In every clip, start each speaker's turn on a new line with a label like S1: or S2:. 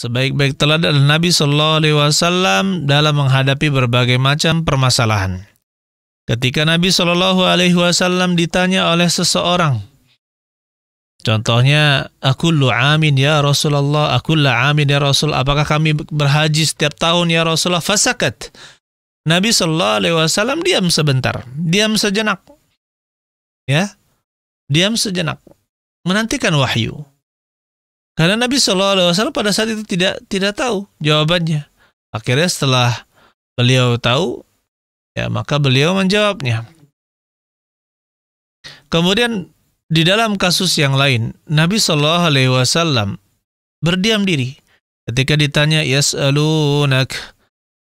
S1: Sebaik-baik teladan adalah Nabi Shallallahu Alaihi Wasallam dalam menghadapi berbagai macam permasalahan. Ketika Nabi Shallallahu Alaihi Wasallam ditanya oleh seseorang, contohnya, akullu amin ya Rasulullah, akulla amin ya Rasul, apakah kami berhaji setiap tahun ya Rasulullah? Fasakat. Nabi Shallallahu Alaihi Wasallam diam sebentar, diam sejenak, ya, diam sejenak, menantikan wahyu. Karena Nabi Shallallahu Alaihi Wasallam pada saat itu tidak tahu jawabannya. Akhirnya setelah beliau tahu, ya maka beliau menjawabnya. Kemudian di dalam kasus yang lain, Nabi Shallallahu Alaihi Wasallam berdiam diri ketika ditanya yas'alunak,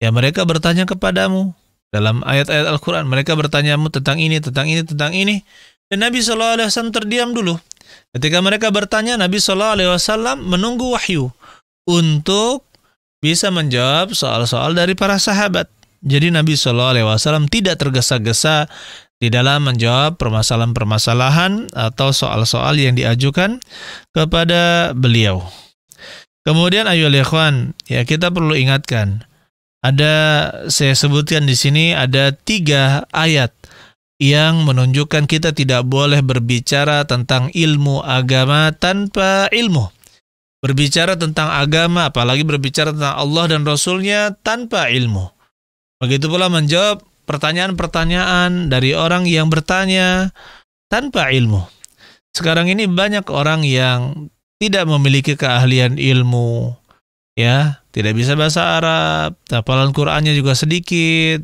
S1: ya mereka bertanya kepadamu dalam ayat-ayat Al-Quran, mereka bertanyamu tentang ini, tentang ini, tentang ini, dan Nabi Shallallahu Alaihi Wasallam terdiam dulu. Ketika mereka bertanya, Nabi Shallallahu Alaihi Wasallam menunggu wahyu untuk bisa menjawab soal-soal dari para sahabat. Jadi Nabi Shallallahu Alaihi Wasallam tidak tergesa-gesa di dalam menjawab permasalahan-permasalahan atau soal-soal yang diajukan kepada beliau. Kemudian ayolah ikhwan, ya kita perlu ingatkan, saya sebutkan di sini ada 3 ayat yang menunjukkan kita tidak boleh berbicara tentang ilmu agama tanpa ilmu. Berbicara tentang agama, apalagi berbicara tentang Allah dan Rasulnya tanpa ilmu. Begitu pula menjawab pertanyaan-pertanyaan dari orang yang bertanya tanpa ilmu. Sekarang ini banyak orang yang tidak memiliki keahlian ilmu, ya, tidak bisa bahasa Arab, hafalan Qur'annya juga sedikit,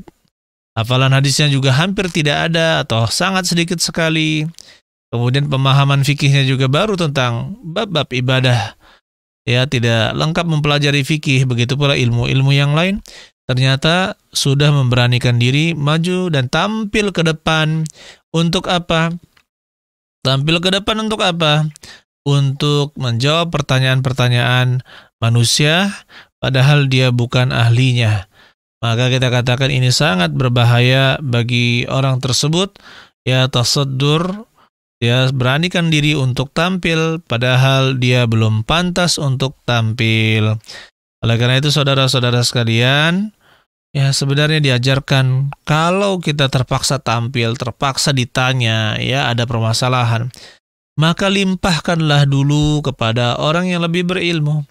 S1: hafalan hadisnya juga hampir tidak ada atau sangat sedikit sekali. Kemudian pemahaman fikihnya juga baru tentang bab-bab ibadah, ya, tidak lengkap mempelajari fikih. Begitu pula ilmu-ilmu yang lain. Ternyata sudah memberanikan diri maju dan tampil ke depan untuk apa? Tampil ke depan untuk apa? Untuk menjawab pertanyaan-pertanyaan manusia padahal dia bukan ahlinya. Maka kita katakan ini sangat berbahaya bagi orang tersebut, ya, tasaddur, ya, beranikan diri untuk tampil padahal dia belum pantas untuk tampil. Oleh karena itu saudara-saudara sekalian, ya sebenarnya diajarkan kalau kita terpaksa tampil, terpaksa ditanya, ya ada permasalahan, maka limpahkanlah dulu kepada orang yang lebih berilmu.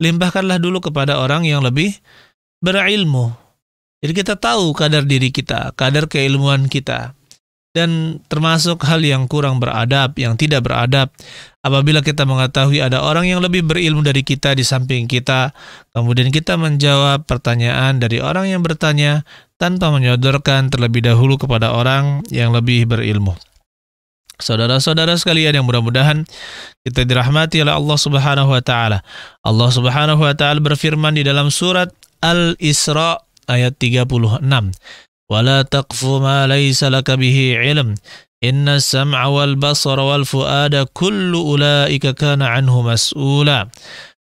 S1: Limpahkanlah dulu kepada orang yang lebih berilmu. Jadi kita tahu kadar diri kita, kadar keilmuan kita. Dan termasuk hal yang kurang beradab, yang tidak beradab, apabila kita mengetahui ada orang yang lebih berilmu dari kita di samping kita, kemudian kita menjawab pertanyaan dari orang yang bertanya tanpa menyodorkan terlebih dahulu kepada orang yang lebih berilmu. Saudara-saudara sekalian yang mudah-mudahan kita dirahmati oleh Allah Subhanahu wa taala. Allah Subhanahu wa taala berfirman di dalam surat Al-Isra ayat 36. Wala taqfu ma laysa laka bihi ilm. Inna as-sam'a wal basara wal fuada kullu ulaika kana anhu mas'ula.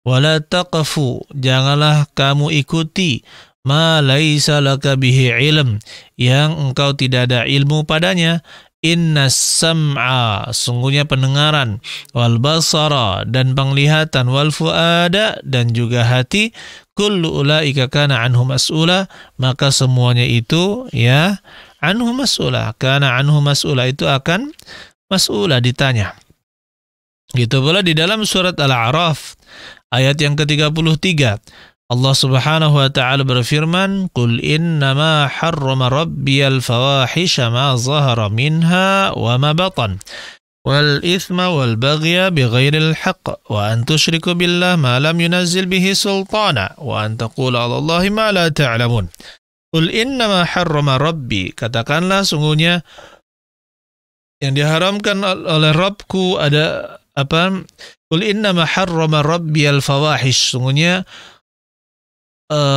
S1: Wala taqfu, janganlah kamu ikuti ma laysa laka bihi ilm, yang engkau tidak ada ilmu padanya. Inna as-sam'a, sungguhnya pendengaran, wal basara, dan penglihatan, wal fuada, dan juga hati, kullu ulaika kana anhu mas'ula, maka semuanya itu, ya, anhu mas'ula, kana anhu mas'ula, itu akan mas'ula, ditanya. Gitu pula di dalam surat Al-A'raf ayat yang ke-33, Allah Subhanahu wa taala berfirman, "Qul innama harrama rabbiyal fawahisha ma zahara minha wa ma batan wal ithma wal baghya bighairil haqq wa an tusyriku billah ma lam yunazzil bihi sultana wa an taqulu 'ala Allahi ma la ta'lamun." Qul innama harrama rabbi, katakanlah sungguhnya yang diharamkan oleh Rabbku ada apa? Qul innama harrama rabbiyal fawahish, sungguhnya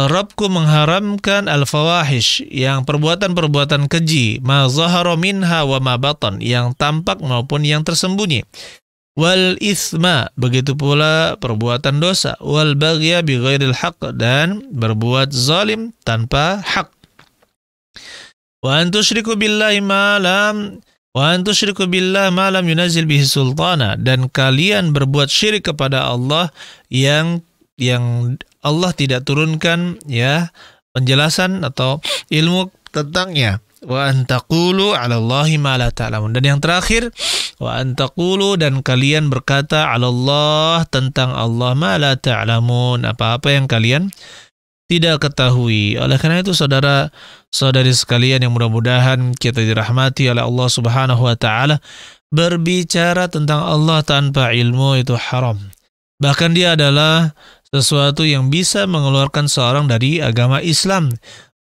S1: Rabbku mengharamkan al-fawahish, yang perbuatan-perbuatan keji, ma zahara minha wa ma batan, yang tampak maupun yang tersembunyi, wal ithma, begitu pula perbuatan dosa, wal baghya bi ghairil haqq, dan berbuat zalim tanpa hak, wa an tusyriku billahi ma lam yunazzil bihi sultana, dan kalian berbuat syirik kepada Allah yang yang Allah tidak turunkan ya penjelasan atau ilmu tentangnya. Wa an taqulu 'ala Allahi ma la ta'lamun. Dan yang terakhir, wa an taqulu, dan kalian berkata 'ala Allah, tentang Allah, ma la ta'lamun, apa-apa yang kalian tidak ketahui. Oleh karena itu saudara-saudari sekalian yang mudah-mudahan kita dirahmati oleh Allah Subhanahu wa taala, berbicara tentang Allah tanpa ilmu itu haram. Bahkan dia adalah sesuatu yang bisa mengeluarkan seorang dari agama Islam.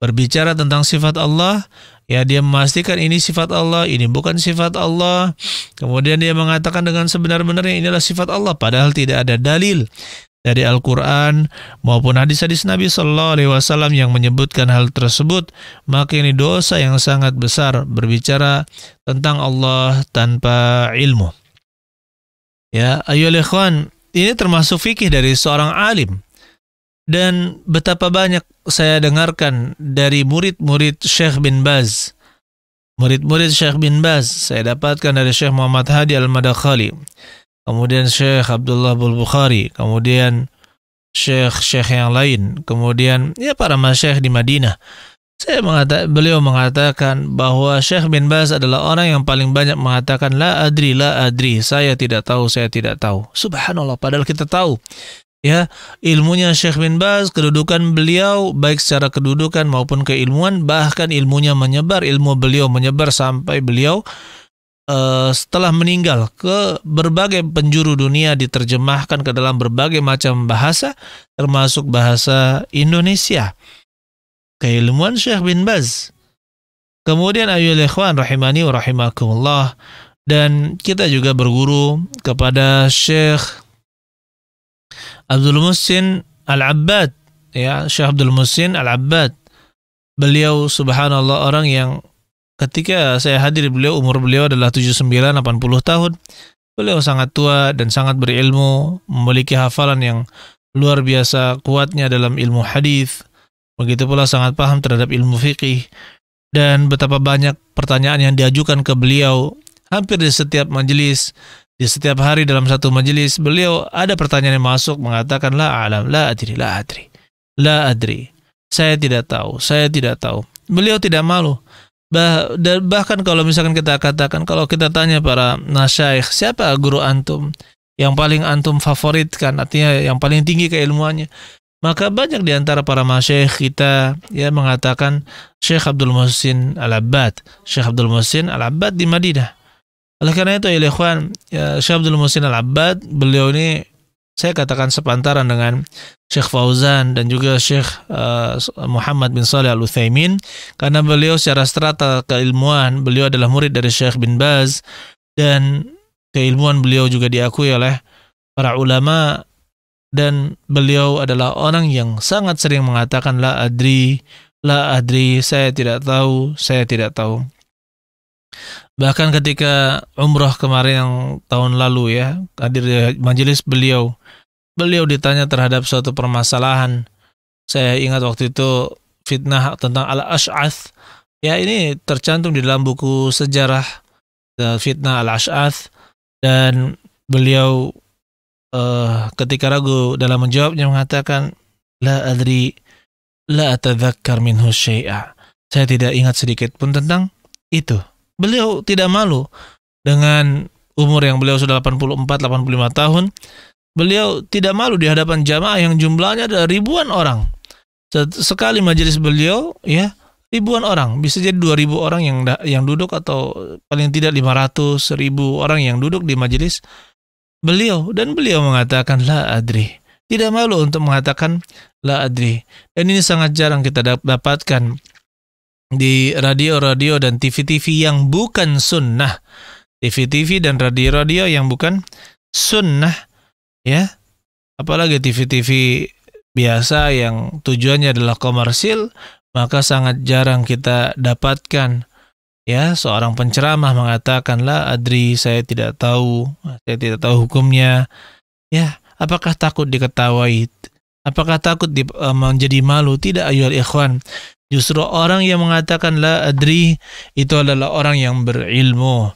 S1: Berbicara tentang sifat Allah, ya dia memastikan ini sifat Allah, ini bukan sifat Allah. Kemudian dia mengatakan dengan sebenar-benarnya inilah sifat Allah, padahal tidak ada dalil dari Al-Quran maupun hadis-hadis Nabi Sallallahu Alaihi Wasallam yang menyebutkan hal tersebut. Maka ini dosa yang sangat besar, berbicara tentang Allah tanpa ilmu. Ya, ayolah ikhwan, ini termasuk fikih dari seorang alim. Dan betapa banyak saya dengarkan dari murid-murid Syekh bin Baz. Murid-murid Syekh bin Baz saya dapatkan dari Syekh Muhammad Hadi Al-Madakhali, kemudian Syekh Abdullah Al-Bukhari, kemudian Syekh yang lain, kemudian ya para masyayikh di Madinah. Beliau mengatakan bahwa Syekh bin Baz adalah orang yang paling banyak mengatakan la adri, saya tidak tahu, saya tidak tahu. Subhanallah, padahal kita tahu ya ilmunya Syekh bin Baz, kedudukan beliau baik secara kedudukan maupun keilmuan, bahkan ilmunya menyebar, ilmu beliau menyebar sampai beliau setelah meninggal ke berbagai penjuru dunia, diterjemahkan ke dalam berbagai macam bahasa termasuk bahasa Indonesia. Keilmuan Syekh bin Baz. Kemudian ayyuhal ikhwan rahimani wa rahimakumullah, dan kita juga berguru kepada Syekh Abdul Muhsin Al-Abbad, ya, Syekh Abdul Muhsin Al-Abbad. Beliau subhanallah orang yang ketika saya hadir umur beliau adalah 79-80 tahun. Beliau sangat tua dan sangat berilmu, memiliki hafalan yang luar biasa kuatnya dalam ilmu hadis. Begitu pula sangat paham terhadap ilmu fikih, dan betapa banyak pertanyaan yang diajukan ke beliau hampir di setiap majelis. Di setiap hari dalam satu majelis, beliau ada pertanyaan yang masuk mengatakan la alam, la adri. Saya tidak tahu, saya tidak tahu. Beliau tidak malu. Bahkan kalau misalkan kita katakan, kalau kita tanya para nasyayikh, siapa guru antum yang paling antum favoritkan, artinya yang paling tinggi keilmuannya, maka banyak di antara para masyayikh kita ya mengatakan Syekh Abdul Muhsin Al-Abbad, Syekh Abdul Muhsin Al-Abbad di Madinah. Oleh karena itu ya ikhwan, Syekh Abdul Muhsin Al-Abbad, beliau ini saya katakan sepantaran dengan Syekh Fauzan dan juga Syekh Muhammad bin Shalih Al-Utsaimin, karena beliau secara strata keilmuan beliau adalah murid dari Syekh bin Baz, dan keilmuan beliau juga diakui oleh para ulama, dan beliau adalah orang yang sangat sering mengatakan la adri, saya tidak tahu, saya tidak tahu. Bahkan ketika umrah kemarin yang tahun lalu ya, hadir di majelis beliau ditanya terhadap suatu permasalahan. Saya ingat waktu itu fitnah tentang Al-Ash'ath. Ya, ini tercantum di dalam buku sejarah fitnah Al-Ash'ath, dan beliau ketika ragu dalam menjawabnya mengatakan la adri, la atadzakkar minhu syai'a. Saya tidak ingat sedikit pun tentang itu. Beliau tidak malu dengan umur yang beliau sudah 84-85 tahun. Beliau tidak malu di hadapan jamaah yang jumlahnya ada ribuan orang. Sekali majelis beliau ya ribuan orang, bisa jadi 2000 orang yang duduk, atau paling tidak 500, 1000 orang yang duduk di majelis beliau, dan beliau mengatakan la adri. Tidak malu untuk mengatakan la adri. Dan ini sangat jarang kita dapatkan di radio-radio dan TV-TV yang bukan sunnah. TV-TV dan radio-radio yang bukan sunnah ya, apalagi TV-TV biasa yang tujuannya adalah komersil, maka sangat jarang kita dapatkan ya seorang penceramah mengatakan la adri, saya tidak tahu hukumnya. Ya, apakah takut diketawai? Apakah takut menjadi malu? Tidak ayyuhal ikhwan. Justru orang yang mengatakan la adri itu adalah orang yang berilmu.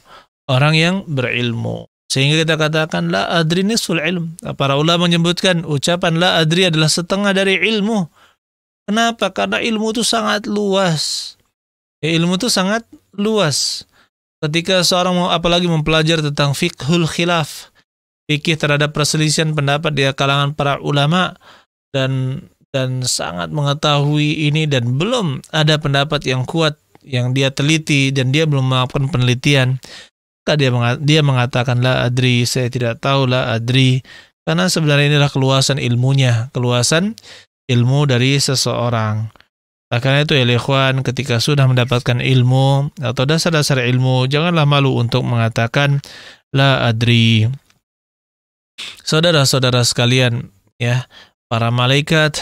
S1: Orang yang berilmu. Sehingga kita katakan la adri nisful ilm. Para ulama menyebutkan ucapan la adri adalah setengah dari ilmu. Kenapa? Karena ilmu itu sangat luas. Ilmu itu sangat luas. Ketika seorang apalagi mempelajari tentang fiqhul khilaf, fikih terhadap perselisihan pendapat di kalangan para ulama, dan sangat mengetahui ini dan belum ada pendapat yang kuat yang dia teliti dan dia belum melakukan penelitian, maka dia mengatakan la adri, saya tidak tahu, la adri, karena sebenarnya inilah keluasan ilmunya, keluasan ilmu dari seseorang. Nah, karena itu ya ikhwan, ketika sudah mendapatkan ilmu atau dasar-dasar ilmu, janganlah malu untuk mengatakan la adri. Saudara-saudara sekalian, ya, para malaikat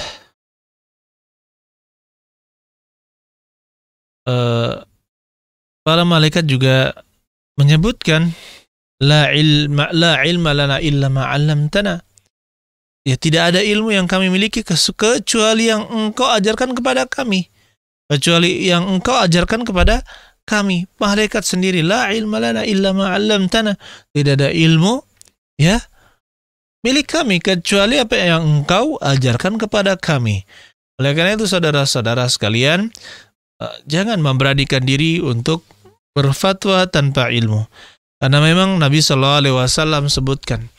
S1: juga menyebutkan la ilma lana illa ma 'allamtana. Ya, tidak ada ilmu yang kami miliki kecuali yang engkau ajarkan kepada kami. Kecuali yang engkau ajarkan kepada kami. Malaikat sendiri, la ilma lana illa ma 'allamtana. Tidak ada ilmu, ya, milik kami kecuali apa yang engkau ajarkan kepada kami. Oleh karena itu saudara-saudara sekalian, jangan memberanikan diri untuk berfatwa tanpa ilmu. Karena memang Nabi SAW sebutkan,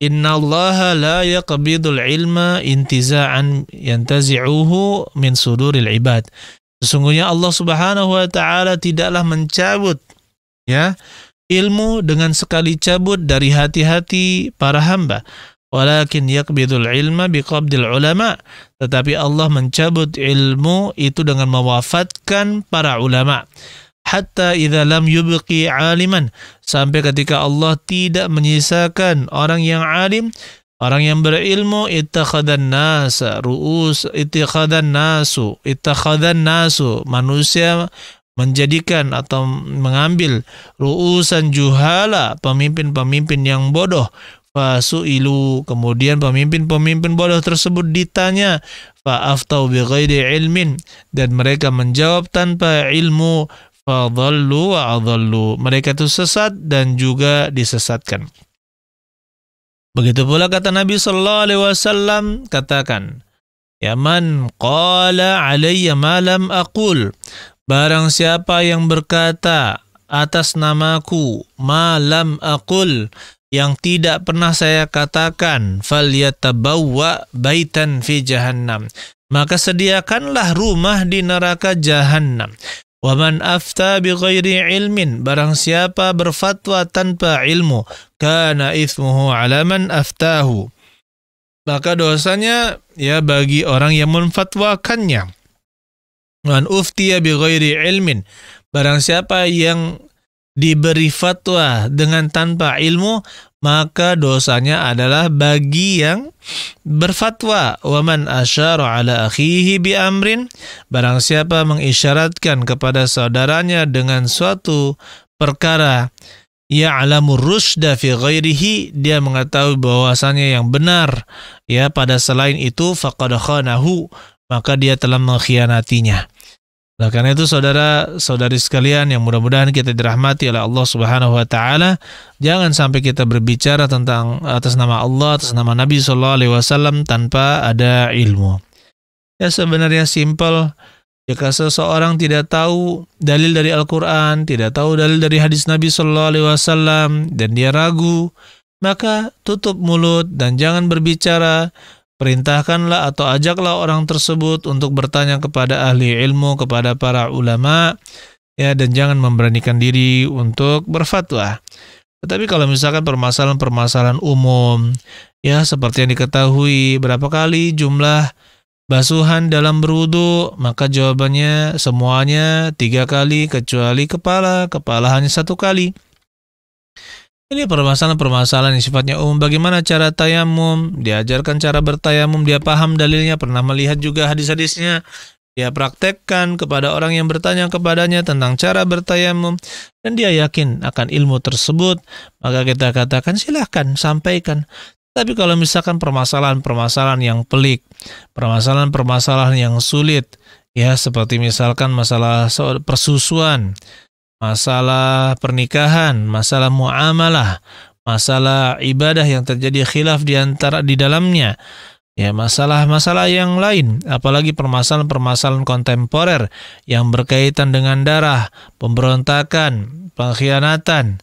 S1: innallaha la yaqbidul ilma intiza'an yantazi'uhu min suduril ibad. Sesungguhnya Allah Subhanahu wa taala tidaklah mencabut, ya, ilmu dengan sekali cabut dari hati-hati para hamba. Walakin yaqbidul ilma biqabdil ulama. Tetapi Allah mencabut ilmu itu dengan mewafatkan para ulama. Hatta idza lam yubqi aliman, sampai ketika Allah tidak menyisakan orang yang alim, orang yang berilmu, ittakhadhan nasu, manusia menjadikan atau mengambil ru'usan juhala, pemimpin-pemimpin yang bodoh. Fasu'ilu, kemudian pemimpin-pemimpin bodoh tersebut ditanya, fa'aftau bighairi ilmin, dan mereka menjawab tanpa ilmu. Fadhallu wa adhallu, mereka itu sesat dan juga disesatkan. Begitu pula kata Nabi sallallahu alaihi wasallam, katakan, ya man qala alayya ma lam aqul, barang siapa yang berkata atas namaku ma lam aqul, yang tidak pernah saya katakan, falyatabawwa baitan fi jahannam, maka sediakanlah rumah di neraka jahannam. Wa man afta bi ghairi ilmin, barang siapa berfatwa tanpa ilmu, kana ithmuhu ala man aftahu, maka dosanya ya bagi orang yang menfatwakannya. Man uftiya bi ghairi ilmin, barang siapa yang diberi fatwa dengan tanpa ilmu, maka dosanya adalah bagi yang berfatwa. Wa man asyara ala akhihi bi amrin, barang siapa mengisyaratkan kepada saudaranya dengan suatu perkara, ya'lamu rusyda fi ghairihi, dia mengetahui bahwasanya yang benar ya pada selain itu, faqad khanahu, maka dia telah mengkhianatinya. Nah, karena itu saudara-saudari sekalian yang mudah-mudahan kita dirahmati oleh Allah Subhanahu wa taala, jangan sampai kita berbicara tentang atas nama Allah, atas nama Nabi sallallahu alaihi wasallam tanpa ada ilmu. Ya, sebenarnya simpel. Jika seseorang tidak tahu dalil dari Al-Qur'an, tidak tahu dalil dari hadis Nabi sallallahu alaihi wasallam dan dia ragu, maka tutup mulut dan jangan berbicara. Perintahkanlah atau ajaklah orang tersebut untuk bertanya kepada ahli ilmu, kepada para ulama, ya, dan jangan memberanikan diri untuk berfatwa. Tetapi kalau misalkan permasalahan-permasalahan umum, ya, seperti yang diketahui berapa kali jumlah basuhan dalam berwudu, maka jawabannya semuanya 3 kali kecuali kepala hanya 1 kali. Ini permasalahan-permasalahan yang sifatnya umum. Bagaimana cara tayamum? Diajarkan cara bertayamum, dia paham dalilnya, pernah melihat juga hadis-hadisnya. Dia praktekkan kepada orang yang bertanya kepadanya tentang cara bertayamum, dan dia yakin akan ilmu tersebut, maka kita katakan silahkan, sampaikan. Tapi kalau misalkan permasalahan-permasalahan yang pelik, permasalahan-permasalahan yang sulit, ya, seperti misalkan masalah persusuan, masalah pernikahan, masalah muamalah, masalah ibadah yang terjadi khilaf di dalamnya, ya masalah-masalah yang lain, apalagi permasalahan-permasalahan kontemporer yang berkaitan dengan darah, pemberontakan, pengkhianatan,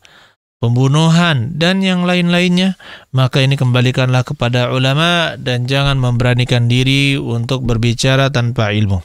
S1: pembunuhan, dan yang lain-lainnya, maka ini kembalikanlah kepada ulama dan jangan memberanikan diri untuk berbicara tanpa ilmu.